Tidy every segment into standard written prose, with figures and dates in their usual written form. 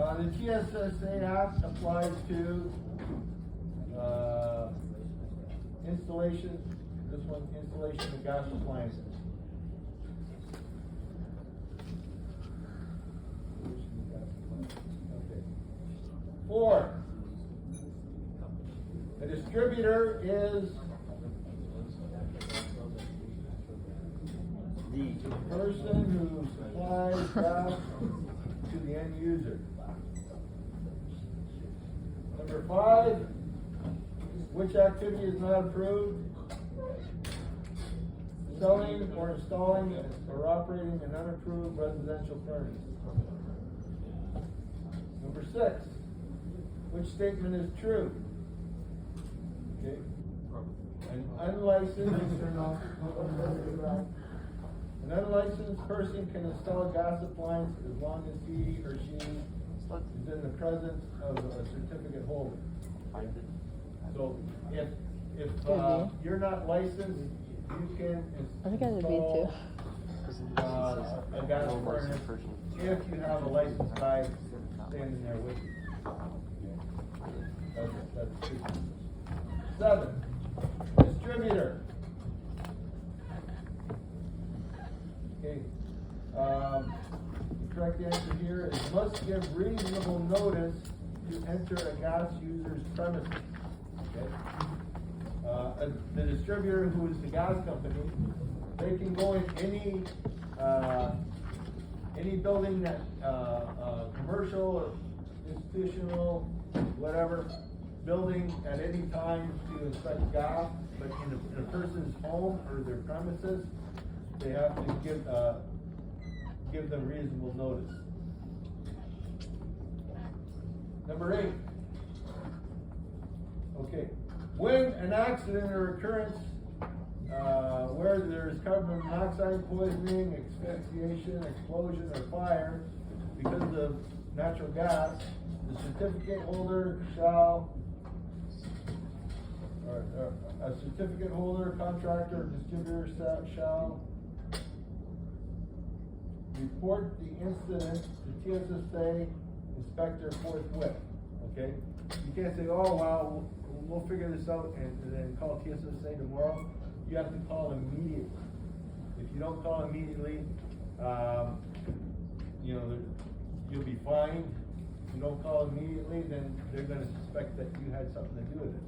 The TSSA Act applies to installation, this one, installation of gas appliances. Okay. 4, a distributor is the person who supplies gas to the end user. Number 5, which activity is not approved? Selling or installing or operating an unapproved residential furnace. Number 6, which statement is true? Okay. An unlicensed person can install a gas appliance as long as he or she is in the presence of a certificate holder. Okay. So if you're not licensed, you can install a gas furnace if you have a licensed guy standing there with you. That's 2. 7, distributor. Okay. The correct answer here is must give reasonable notice to enter a gas user's premises. Okay. The distributor, who is the gas company, they can go in any building that commercial or institutional, whatever building at any time to inspect gas, but in a person's home or their premises, they have to give them reasonable notice. Number 8. Okay. When an accident or occurrence where there is carbon monoxide poisoning, asphyxiation, explosion, or fire because of natural gas, the certificate holder shall, or a certificate holder, contractor, or distributor shall report the incident to TSSA inspector forthwith. Okay? You can't say, oh, well, we'll figure this out and then call TSSA tomorrow. You have to call immediately. If you don't call immediately, you'll be fined. If you don't call immediately, then they're going to suspect that you had something to do with it.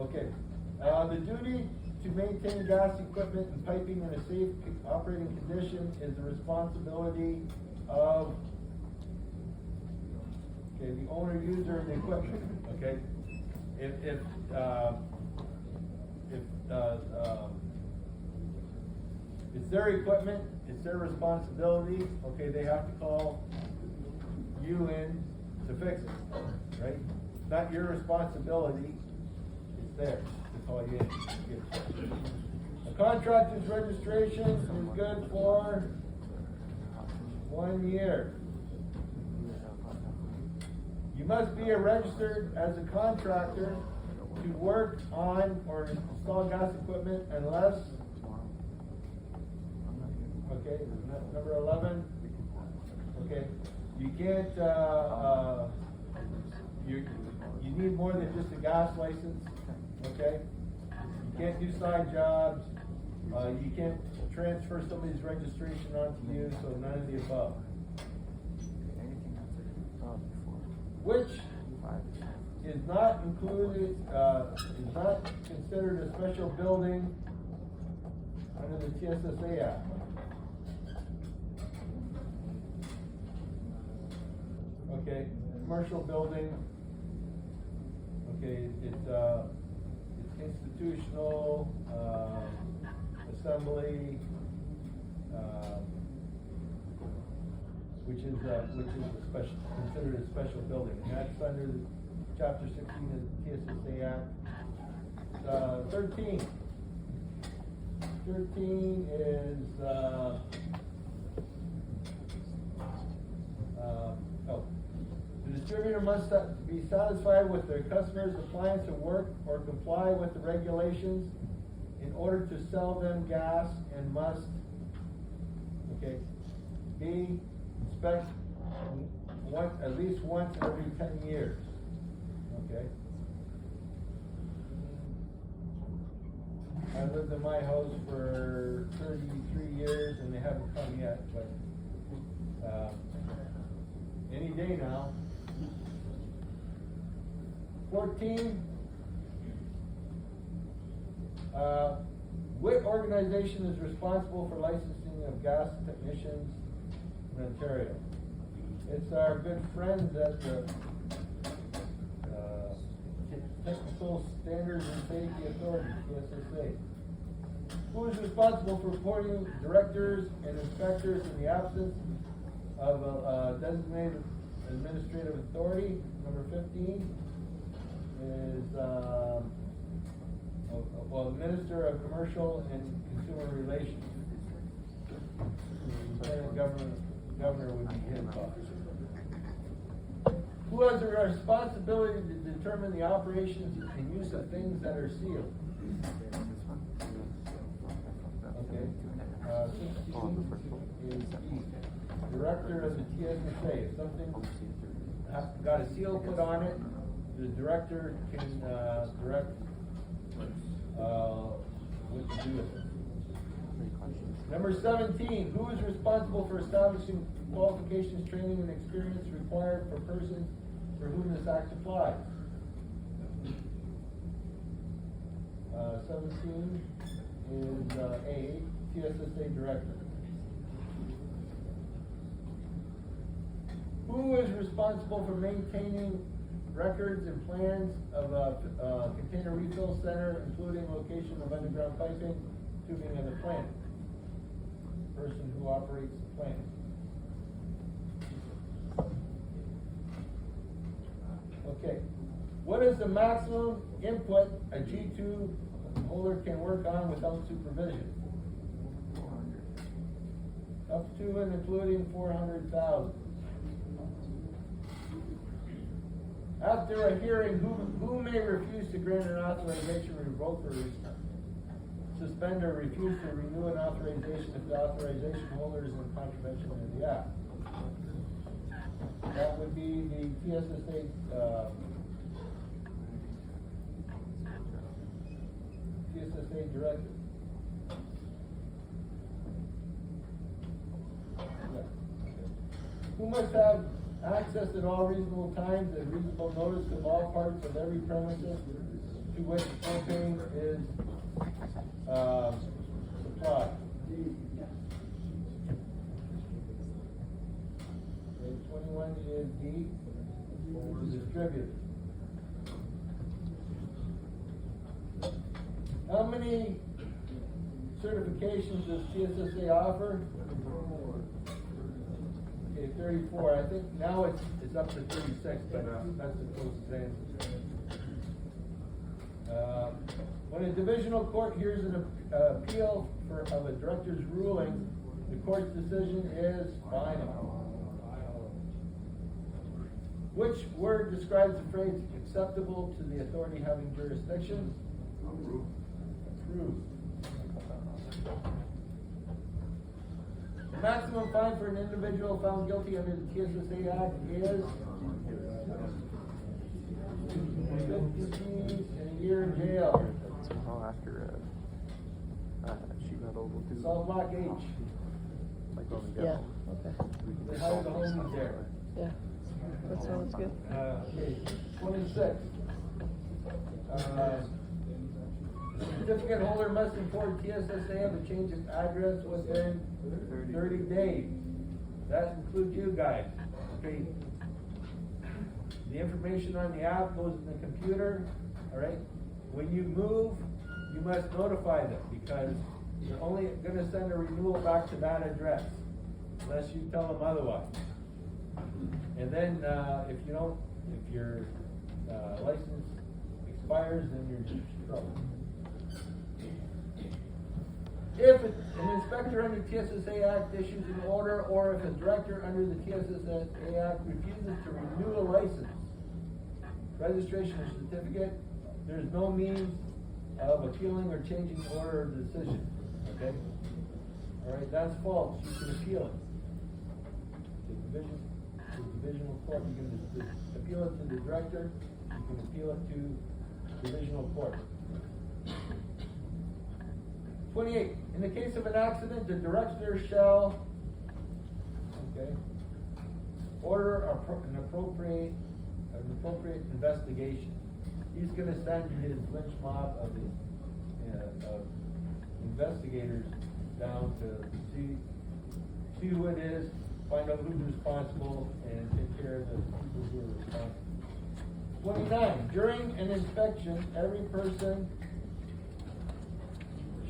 Okay. The duty to maintain gas equipment and piping in a safe operating condition is the responsibility of the owner, user of the equipment. Okay. If it's their equipment, it's their responsibility. Okay, they have to call you in to fix it, right? It's not your responsibility, it's theirs to call you in. A contractor's registration is good for 1 year. You must be registered as a contractor to work on or install gas equipment unless, okay, number 11, okay, you can't, you need more than just a gas license, okay? You can't do side jobs, you can't transfer somebody's registration onto you, so none of the above. Which is not included, is not considered a special building under the TSSA Act. Okay, commercial building. Okay, it's institutional, assembly, which is a special, considered a special building, and that's under Chapter 16 of the TSSA Act. 13. 13 is the distributor must be satisfied with their customers' appliance and work or comply with the regulations in order to sell them gas, and must, okay, B, inspect at least once every 10 years, okay? I lived in my house for 33 years and they haven't come yet, but, any day now. 14, what organization is responsible for licensing of gas technicians in Ontario? It's our good friends at the Technical Standards and Safety Authority, TSSA. Who is responsible for appointing directors and inspectors in the absence of a designated administrative authority? Number 15 is the Minister of Commercial and Consumer Relations. Lieutenant Governor would be his boss. Who has the responsibility to determine the operations and use of things that are sealed? Okay. 16 is the Director of the TSSA. If something got a seal put on it, the director can direct what to do with it. Number 17, who is responsible for establishing qualifications, training, and experience required for persons for whom this act applies? 17 is A, TSSA Director. Who is responsible for maintaining records and plans of a container refill center, including location of underground piping, tubing, and the plant? Person who operates the plant. Okay. What is the maximum input a G2 holder can work on without supervision? Up to and including 400,000. After a hearing, who may refuse to grant an authorization, revoke, or suspend or refuse to renew an authorization if the authorization holder is in contravention of the act? That would be the TSSA TSSA director. Yeah. Who must have access at all reasonable times and reasonable notice of all parts of every premises to which propane is supplied? Okay, 21 is D, distributed. How many certifications does TSSA offer? Okay, 34. I think now it's up to 36, but that's the closest answer. When a divisional court hears an appeal of a director's ruling, the court's decision is final. Which word describes the phrase acceptable to the authority having jurisdiction? Approved. The maximum fine for an individual found guilty under the TSSA Act is 50 and a year in jail. I'll ask her. Sheet metal will do. Salt block H. Like when we Yeah, go. okay. They hired the homies there. Yeah, that sounds good. Okay, 26. Certificate holder must inform TSSA of a change of address within 30 days. That includes you guys. Okay. The information on the app goes in the computer. All right. When you move, you must notify them because you're only going to send a renewal back to that address unless you tell them otherwise. And then if your license expires, then you're in trouble. If an inspector under the TSSA Act issues an order, or if a director under the TSSA Act refuses to renew a license, registration, or certificate, there is no means of appealing or changing the order or decision. Okay? All right, that's false. You can appeal it to the divisional court, you can appeal it to the director, you can appeal it to divisional court. 28, in the case of an accident, the director shall, order an appropriate investigation. He's gonna send his lynch mob of investigators down to see who it is, find out who's responsible, and take care of the people who are responsible. 29, during an inspection, every person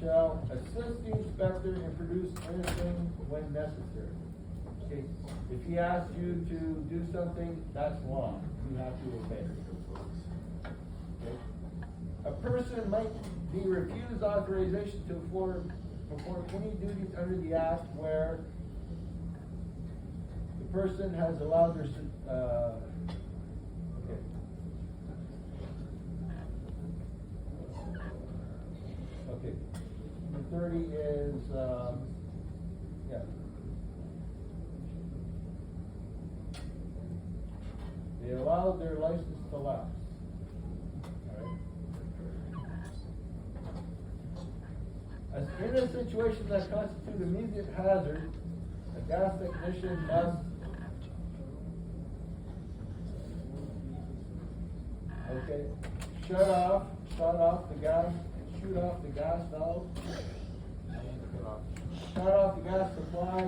shall assist the inspector and produce anything when necessary. Okay, if he asks you to do something, that's law. You have to obey. Okay. A person might be refused authorization to perform any duties under the act where the person has allowed their okay. Number 30 is they allowed their license to lapse. As in a situation that constitutes immediate hazard, a gas technician must shut off the gas, shoot off the gas valve, shut off the gas supply,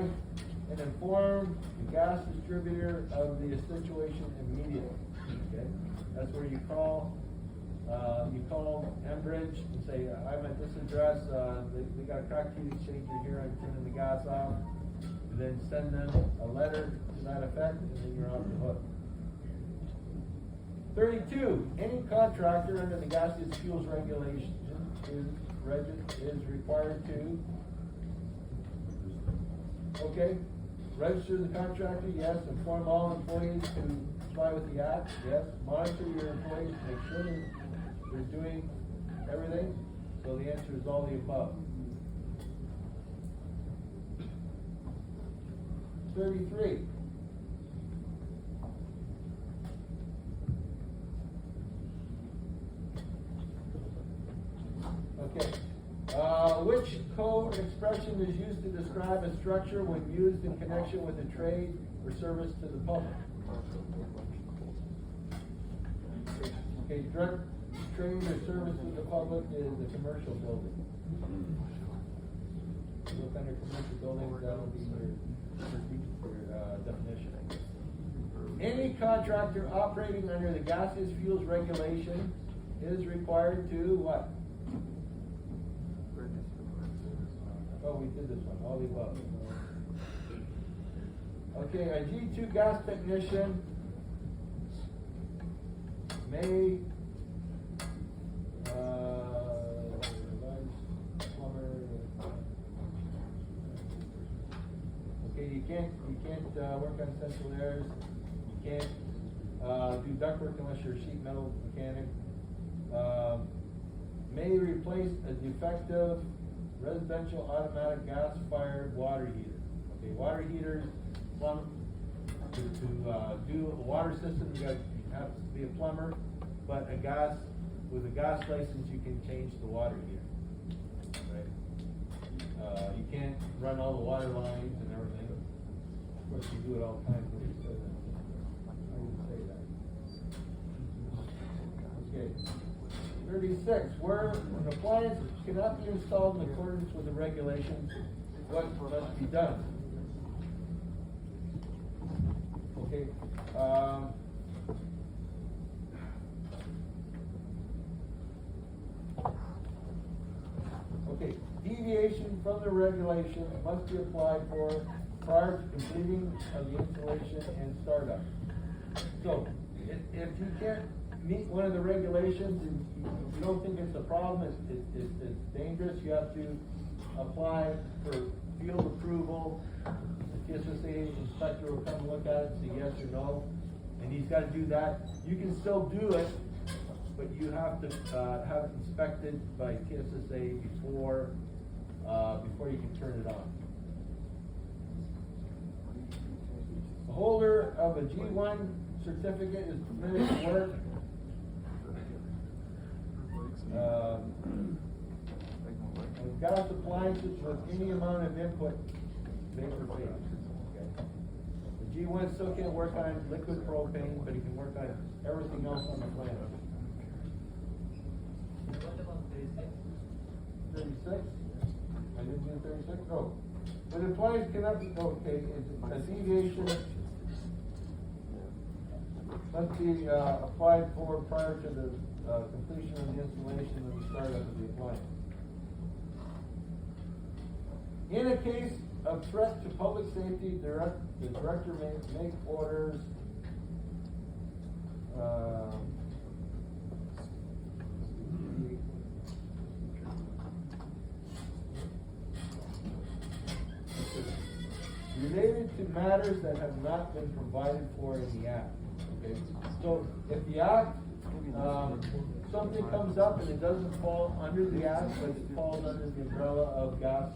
and inform the gas distributor of the situation immediately. Okay, that's where you call Enbridge and say, I'm at this address, they got a cracked heat exchanger here, I'm turning the gas off. And then send them a letter to that effect, and then you're off the hook. 32, any contractor under the gaseous fuels regulation is required to, register the contractor, yes, inform all employees to comply with the act, yes, monitor your employees, make sure they're doing everything. So the answer is all the above. 33. Okay. Which code expression is used to describe a structure when used in connection with a trade or service to the public? Okay, direct trade or service to the public is a commercial building. Look under commercial buildings, that will be your definition. Any contractor operating under the gaseous fuels regulation is required to what? Oh, we did this one, all the above. Okay, a G2 gas technician may you can't work on central airs. You can't do ductwork unless you're a sheet metal mechanic. May replace a defective residential automatic gas-fired water heater. Okay, water heaters, to do a water system, you have to be a plumber, but with a gas license, you can change the water heater. Right? You can't run all the water lines and everything. Of course, you do it all the time, but I wouldn't say that. Okay. 36, where an appliance cannot be installed in accordance with the regulations, what must be done? Okay. Okay, deviation from the regulation must be applied for prior to completing of the installation and startup. So, if you can't meet one of the regulations and you don't think it's a problem, it's dangerous, you have to apply for field approval. The TSSA inspector will come look at it, say yes or no, and he's got to do that. You can still do it, but you have to have it inspected by TSSA before you can turn it on. The holder of of a G1 certificate is permitted to work. With gas appliances with any amount of input vapor phase. Okay. The G1 still can't work on liquid propane, but he can work on everything else on the planet. 36? I didn't do 36? No. But employees cannot be, okay, it's a deviation must be applied for prior to the completion of the installation and the startup of the appliance. In a case of threat to public safety, the director may make orders related to matters that have not been provided for in the act. Okay, so if the act, something comes up and it doesn't fall under the act, but it falls under the umbrella of gas,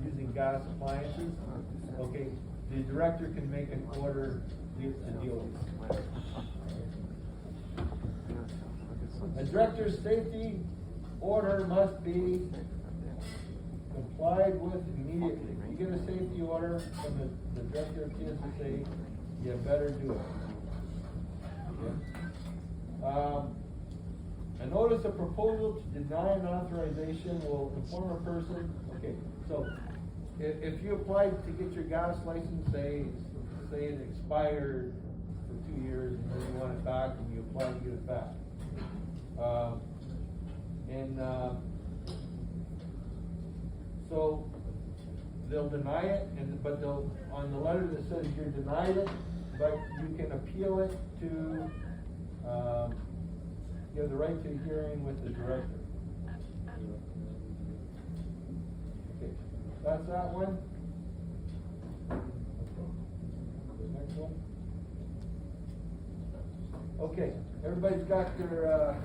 using gas appliances, okay, the director can make an order to deal with it. A director's safety order must be complied with immediately. If you get a safety order from the director of TSSA, you better do it. Okay. A notice of proposal to deny an authorization will inform a person. Okay, so if you applied to get your gas license, say it expired for 2 years and then you want it back and you apply to get it back. So they'll deny it, but they'll, on the letter that says you're denied it, but you can appeal it to, you have the right to a hearing with the director. Okay, that's that one. The next one. Okay, everybody's got their,